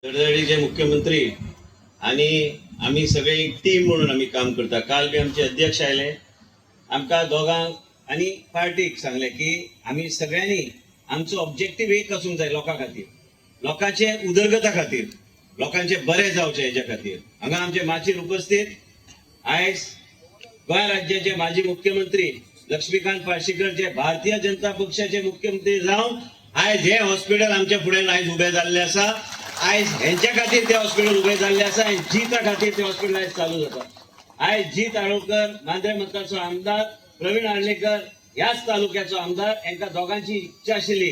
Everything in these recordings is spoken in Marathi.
धडधडीचे मुख्यमंत्री आणि आम्ही सगळे एक टीम म्हणून आम्ही काम करता. काल बी आमचे अध्यक्ष आले, आमकां दोगांक आणि पार्टीक सांगले की आम्ही सगळ्यांनी आमचो ऑब्जेक्टिव्ह एक आसूंक जाय लोकां खातीर, लोकांचे उदरगता खातीर, लोकांचे बरे जावचे हेच्या खातीर. हांगा आमचे माचीर उपस्थित आयज गोंय राज्याचे माजी मुख्यमंत्री लक्ष्मीकांत पार्सेकर जे भारतीय जनता पक्षाचे मुख्यमंत्री जावन आयज हे हॉस्पिटल आमच्या फुडें आयज उभे जाल्ले आसा. आयज हेंच्या खातीर ते हॉस्पिटल उभे जाल्ले आसा आनी जीता खातीर ते हॉस्पिटल आयज चालू जाता. आयज जीत आळवकर मांद्रे मतदारचो आमदार, प्रवीण आर्लेकर ह्याच तालुक्याचो आमदार, हांकां दोगांची इच्छा आशिल्ली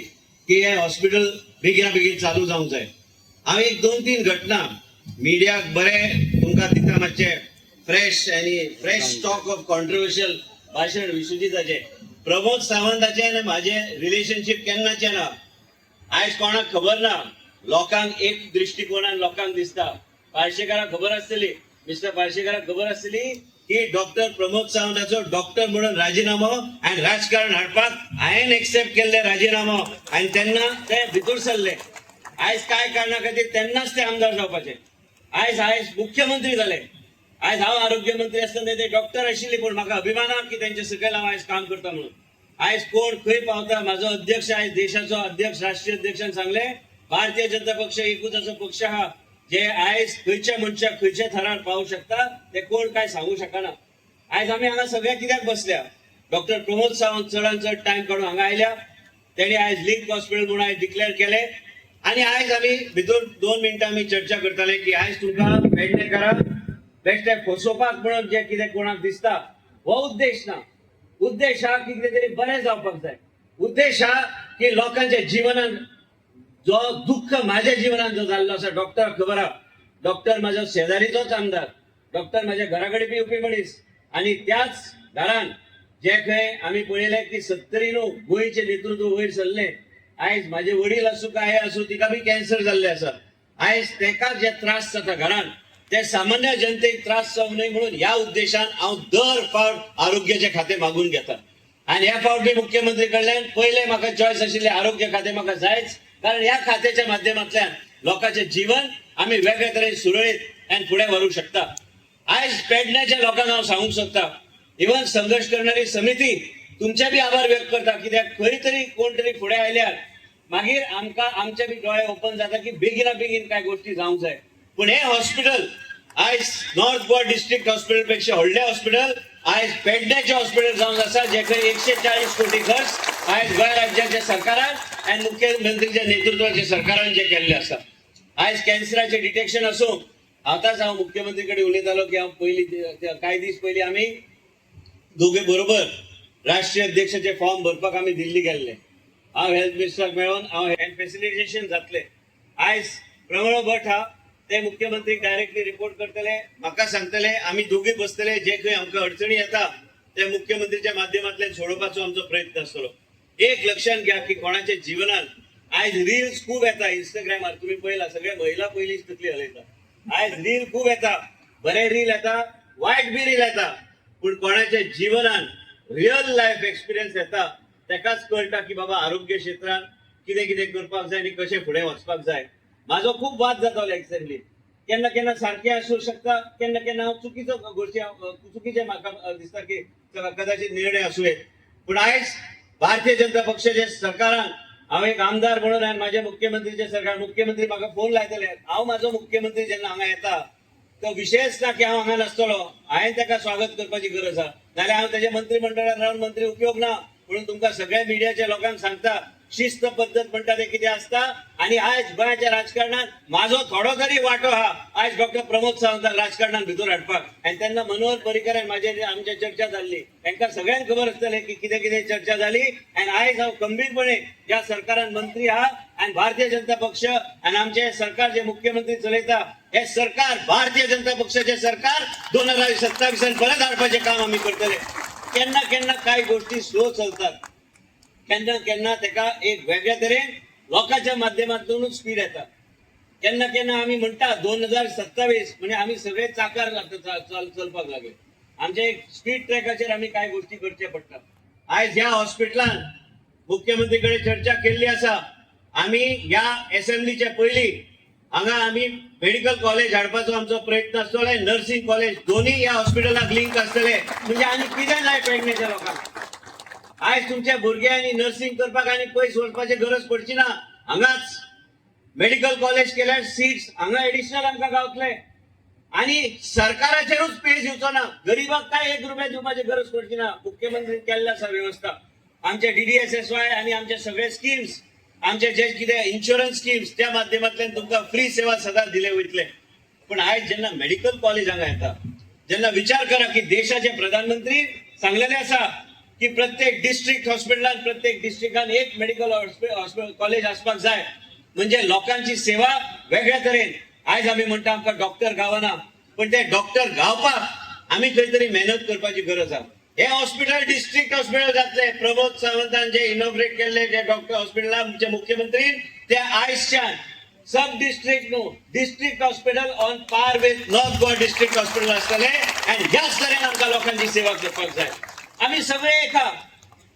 की हे हॉस्पिटल बेगिना बेगीन चालू जावंक जाय. हांव एक दोन तीन घटना मिडियाक बरें तुमकां दिता, मातशें फ्रेश स्टॉक ऑफ कॉन्ट्रोवर्शियल भाशण विश्वजिताचे. प्रमोद सावंताचे आनी म्हाजे रिलेशनशीप केन्नाचे ना, आयज कोणाक खबर ना. लोकांक एक दृष्टिकोनान लोकांक दिसता. पार्सेकाराक खबर आसतली, मिस्टर पार्सेकाराक खबर आसतली की डॉक्टर प्रमोद सावंताचो डॉक्टर म्हणून राजीनामो आनी राजकारण हाडपाक हांवें एक्सेप्ट केल्ले राजीनामो आनी तेन्ना ते भितर सरले. आयज काय कारणां खातीर तेन्नाच ते आमदार जावपाचे. आयज मुख्यमंत्री जाले. आयज हांव आरोग्य मंत्री आसतना ते डॉक्टर आशिल्ले, पूण म्हाका अभिमान की तेंचे सकयल हांव आयज काम करता म्हणून. आयज कोण खंय पावता, म्हाजो अध्यक्ष आयज देशाचो अध्यक्ष राष्ट्रीय अध्यक्षान सांगले भारतीय जनता पक्ष एकूच असो पक्ष आहा जे आयज खंयच्या मनशाक खंयच्या थरार पावू शकता ते कोण काय सांगू शकना. आयज आमी हांगा सगळ्या कित्याक बसल्या, डॉक्टर प्रमोद सावंत चडांत चड टायम काडून हांगा आयल्या. तेणी आयज लिंक हॉस्पिटल म्हणून आयज डिक्लेअर केले आनी आयज आमी भितर 2 मिनटां आमी चर्चा करताले की आयज तुमकां पेडणेकाराक बेश्टे फसोवपाक म्हणून जे कितें कोणाक दिसता हो उद्देश ना. उद्देश हा की कितें तरी बरें जावपाक जाय. उद्देश हा की लोकांच्या जिवनान जो दुःख माझ्या जीवनात जो जाल्लो आसा, डॉक्टराक खबर आहा, डॉक्टर म्हाजो शेजारीचोच आमदार, डॉक्टर म्हाज्या घरा कडेन बी येवपी मनीस आनी त्याच घरान जे खंय आमी पळयलें की 70 गोंयचे नेतृत्व वयर सरले. आयज म्हाजे वडील आसूं काय आसूं तिका बी कॅन्सर जाल्ले आसा. आयज तेका जे त्रास जाता घरान ते सामान्य जनतेक त्रास जावं न्हय म्हणून ह्या उद्देशान हांव दर फावट आरोग्याचे खाते मागून घेता. आनी ह्या फावट बी मुख्यमंत्री कडल्यान पयले म्हाका चॉयस आशिल्ले आरोग्य खाते म्हाका जायच, कारण ह्या खात्याच्या माध्यमांतल्यान लोकांचे जीवन आम्ही वेगळ्या तरेन सुरळीत आनी फुडें व्हरूंक शकता. आयज पेडण्याच्या लोकांक हांव सांगूंक सोदता, इवन संघर्ष करणारी समिती तुमचे बी आभार व्यक्त करता, कित्याक खंय तरी कोण तरी फुडें आयल्यार मागीर आमकां आमचे बी दोळे ओपन जाता की बेगिना बेगीन काय गोष्टी जावंक जाय. पूण हे हॉस्पिटल आयज नॉर्थ गोवा डिस्ट्रिक्ट हॉस्पिटल पेक्षा व्हडले हॉस्पिटल आयज पेडण्याचे हॉस्पिटल जावन आसा, जे खंय 140 कोटी खर्च आयज गोंय राज्याच्या सरकारान आनी मुख्यमंत्रीच्या नेतृत्वाच्या सरकारान जे केल्ले आसा. आयज कॅन्सराचे डिटेक्शन आसूं, आतांच हांव मुख्यमंत्री कडेन उलयतालो की हांव पयलीं कांय दीस पयलीं आमी दोगे बरोबर राष्ट्रीय अध्यक्षाचे फॉर्म भरपाक आमी दिल्ली गेल्ले. हांव हेल्थ मिनिस्टराक मेळोन हांव फॅसिलिटेशन जातले. आयज प्रमोद भट हा ते मुख्यमंत्री डायरेक्टली रिपोर्ट करतले, म्हाका सांगतले, आमी दोगूय बसतले, जे खंय आमकां अडचणी येता ते मुख्यमंत्रीच्या माध्यमांतल्यान सोडोवपाचो आमचो प्रयत्न आसतलो. एक लक्षात घ्या की कोणाच्या जीवनात आयज रील्स खूप येता इंस्टाग्रामार, तुम्ही पळयला सगळे महिला पयलींच तकली हलयता. आयज रील खूप येता, बरे रील येता, वायट बी रील येता, पूण कोणाच्या जीवनान रियल लायफ एक्सपिरियन्स येता तेकाच कळटा की बाबा आरोग्य क्षेत्रात कितें कितें करपाक जाय आनी कशें फुडें वचपाक जाय. म्हाजो खूब वाद जातालो एक्झॅक्टली, केन्ना केन्ना सारकें आसूं शकता, केन्ना केन्ना हांव चुकीचे म्हाका दिसता की कदाचित निर्णय आसूं येत. पूण आयज भारतीय जनता पक्षाच्या सरकारान हांव एक आमदार म्हणून आनी म्हाज्या मुख्यमंत्रीचे सरकार, मुख्यमंत्री म्हाका फोन लायतले, हांव म्हाजो मुख्यमंत्री जेन्ना हांगा येता तो विशयच ना की हांव हांगा नासतलो, हांवें ताका स्वागत करपाची गरज आसा, नाल्यार हांव ताच्या मंत्रिमंडळात रावन मंत्री उपयोग ना. म्हणून तुमकां सगळ्या मिडियाच्या लोकांक सांगता, शिस्त पद्धत म्हणटा ते कितें आसता. आनी आयज गोंयाच्या राजकारणात म्हाजो थोडो तरी वांटो हा आयज डॉक्टर प्रमोद सावंताक राजकारणात भितर हाडपाक. आनी तेन्ना मनोहर पर्रीकरान म्हाजे आमच्या चर्चा जाल्ली, तांकां सगळ्यांक खबर आसतलें की कितें कितें चर्चा जाली. आनी आयज हांव खंबीरपणे ज्या सरकारान मंत्री आहा आनी भारतीय जनता पक्ष आनी आमचे सरकार जे मुख्यमंत्री चलयता हे सरकार भारतीय जनता पक्षाचे सरकार 2027 परत हाडपाचें काम आमी करतले. केन्ना केन्ना कांय गोष्टी स्लो चलतात, केन्ना केन्ना तेका एक वेगळ्या तरेन लोकांच्या माध्यमांतूनच स्पीड येता. केन्ना केन्ना आमी म्हणटा 2027 म्हणजे आमी सगळे चाकार चलपाक लागले. आमचे एक स्पीड ट्रॅकाचेर आमी कांय गोष्टी करचे पडटा. आयज ह्या हॉस्पिटलान मुख्यमंत्री कडेन चर्चा केल्ली आसा. आमी ह्या असेंब्लीच्या पयलीं हांगा आम्ही मेडिकल कॉलेज हाडपाचो आमचो प्रयत्न आसतलो, नर्सिंग कॉलेज दोन्ही ह्या हॉस्पिटलाक लिंक आसतले. म्हणजे आनी कितें जाय पेडणेच्या लोकांक. आयज तुमच्या भुरग्यांनी नर्सिंग करपाक आनी पयस वचपाची गरज पडची ना. हांगाच मेडिकल कॉलेज केल्यार सीट्स हांगा एडिशनल आमकां गावतले आणि सरकाराचेरूच पेज येवचो ना. गरीबाक काय 1 रुपया दिवपाची गरज पडची ना. मुख्यमंत्री केल्ली आसा व्यवस्था. आमचे DDSSY आणि आमचे सगळे स्कीम्स, आमचे जे कितें इन्शुरन्स स्कीम्स त्या माध्यमांतल्यान तुमकां फ्री सेवा सदांच दिले वयतले. पण आयज जेन्ना मेडिकल कॉलेज हांगा येता, जेन्ना विचार करा की देशाचे प्रधानमंत्री सांगलेले आसा की प्रत्येक डिस्ट्रिक्ट हॉस्पिटलान प्रत्येक डिस्ट्रिक्टान एक मेडिकल हॉस्पिटल कॉलेज आसपाक जाय. म्हणजे लोकांची सेवा वेगळ्या तरेन. आयज आमी म्हणटा आमकां डॉक्टर गावना, पण ते डॉक्टर गावपाक आमी खंय तरी मेहनत करपाची गरज आसा. हे हॉस्पिटल डिस्ट्रिक्ट हॉस्पिटल जातले. प्रमोद सावंतान जे इनॉग्रेट केल्ले जे डॉक्टर हॉस्पिटल आमचे मुख्यमंत्री ते आयजच्यान सब डिस्ट्रिक्ट न्हू district hospital on par with north Goa district hospital आसतले. आनी ह्याच तरेन आमकां लोकांची सेवा करपाक जाय. आमी सगळे एक आहा.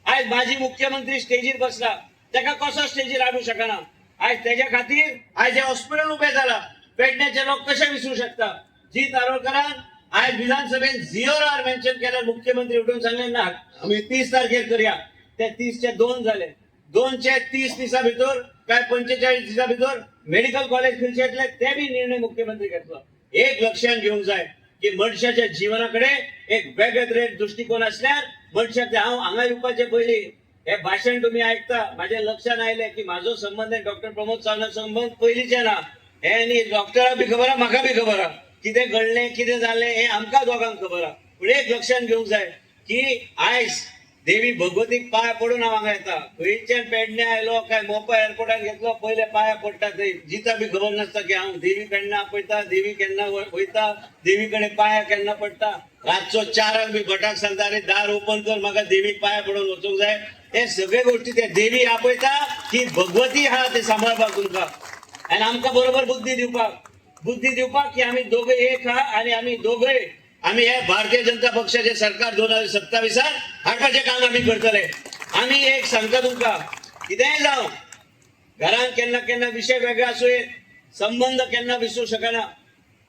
आयज माजी मुख्यमंत्री स्टेजीर बसला, ताका कसो स्टेजीर हाडूं शकना. आयज तेज्या खातीर आयज हे हॉस्पिटल उबें जाला. पेडणेचे लोक कशे विसरूं शकता. जीत आरोलकरान आयज विधानसभेत 0 आर मेन्शन केल्यार मुख्यमंत्री उठून सांगले ना आम्ही 30 तारखेर करया. ते 30चे 2 झाले. 2चे 30 दिसा भितर काय 45 दिसा भितर मेडिकल कॉलेज खंयचे येतले ते बी निर्णय मुख्यमंत्री घेतलो. एक लक्षात घेवंक जाय की मनशाच्या जीवनाकडे एक वेगळे तरेन दृष्टिकोन असल्यार मनशाक हांव हांगा येवपाचे पयलीं हे भाशण तुम्ही ऐकता माझ्या लक्षात आयले की माझो संबंध डॉक्टर प्रमोद सावंत संबंध पयलींचे ना. हे न्ही डॉक्टराक बी खबर आहा, म्हाका बी खबर आहा कितें घडलें कितें जालें हे आमकां दोगांक खबर आहा. पूण एक लक्षात घेवंक जाय की आयज देवी भगवतीक पांय पडून हांव हांगा येता. खंयच्यान पेडणे आयलो काय मोपा एअरपोर्टार घेतलो पयले पांया पडटा. थंय जिता बी खबर नासता की हांव देवी केन्ना आपयता, देवी केन्ना वयता, देवी कडेन पांया केन्ना पडटा. रातचो 4 बी भटाक सांगता अरे दार ओपन कर म्हाका देवीक पांया पडून वचूंक जाय. हे सगळे गोष्टी ते देवी आपयता की भगवती आहा ते सांबाळपाक तुमकां आनी आमकां बरोबर बुद्धी दिवपाक की आमी दोघे एक आहा आणि आमी दोघे आमी हे भारतीय जनता पक्षाचे सरकार 2027 हाडपाचें काम आमी करतले. आमी एक सांगता तुमकां कितेंय जावं घरान केन्ना केन्ना विशय वेगळे आसूं येत, संबंध केन्ना विसरूं शकना.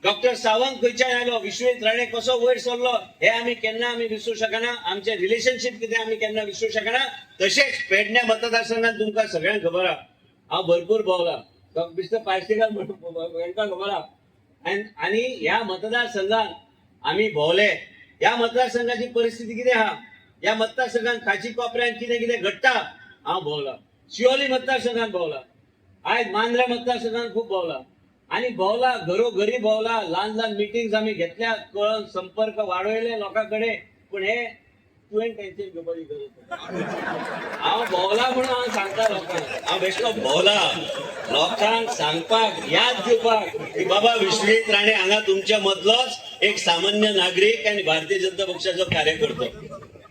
डॉक्टर सावंत खंयच्यान आयलो, विश्वेश राणे कसो वयर सरलो हे आमी केन्ना विसरूं शकना. आमचे रिलेशनशीप कितें आमी केन्ना विसरूं शकना. तशेंच पेडणे मतदारसंघात तुमकां सगळ्यांक खबर आहा हांव भरपूर भोंवला. मिस्टर पार्सेकर हांकां खबर आहा. आनी ह्या मतदारसंघात आमी भोंवले. ह्या मतदारसंघाची परिस्थिती कितें आहा, ह्या मतदारसंघात खाची कोपऱ्यान कितें कितें घडटा हांव भोंवला. शिवोली मतदारसंघात भोंवला. आयज मांद्रे मतदारसंघात खूब भोंवला आणि भोंवला घरोघरी भोंवला. ल्हान मिटिंग्स आमी घेतल्या, कळोन संपर्क वाडयले लोकांकडे. पण हे तुवें टेन्शन घेवपाची गरज ना. हांव भोंवला म्हणून हांव सांगता लोकांक. हांव बेश्टो भोंवला लोकांक सांगपाक याद दिवपाक की बाबा विश्वेश राणे हांगा तुमच्या मदलोच एक सामान्य नागरीक आणि भारतीय जनता पक्षाचो कार्यकर्तो.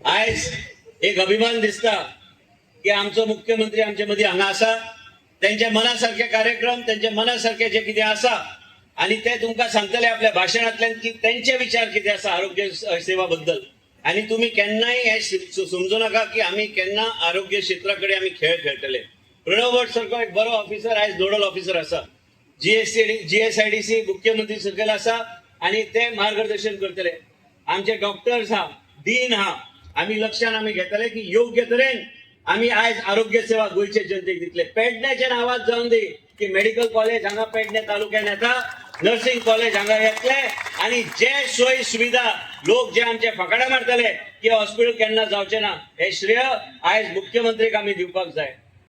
आयज एक अभिमान दिसता की आमचो मुख्यमंत्री आमचे मदीं हांगा आसा. त्यांच्या मनासारखे कार्यक्रम, त्यांच्या मनासारखे जे कितें आसा आणि ते तुमकां सांगतले आपल्या भाशणांतल्यान की त्यांचे विचार कितें आसा आरोग्य सेवा बद्दल. आणि तुम्ही केन्नाय हे समजू नका की आम्ही केन्ना आरोग्य क्षेत्राकडे आम्ही खेळ खेळटले. प्रणव भट सारको एक बरो ऑफिसर आयज नोडल ऑफिसर आसा. GSIDC मुख्यमंत्री सकयल आसा आणि ते मार्गदर्शन करतले. आमचे डॉक्टर्स आहा, डीन आहा. आम्ही लक्षात आम्ही घेतले की योग्य तरेन आम्ही आयज आरोग्य सेवा गोयचे जनतेक दितले. पेडण्याचे नावात जाऊन दी की मेडिकल कॉलेज हांगा पेडणे तालुक्यात येता, नर्सिंग कॉलेज हांगा येतले आणि जे सोयी सुविधा लोक जे आमचे फकाडे मारतले की हॉस्पिटल केन्ना जावचे ना हे श्रेय आयज मुख्यमंत्रीक आमी दिवपाक जाय.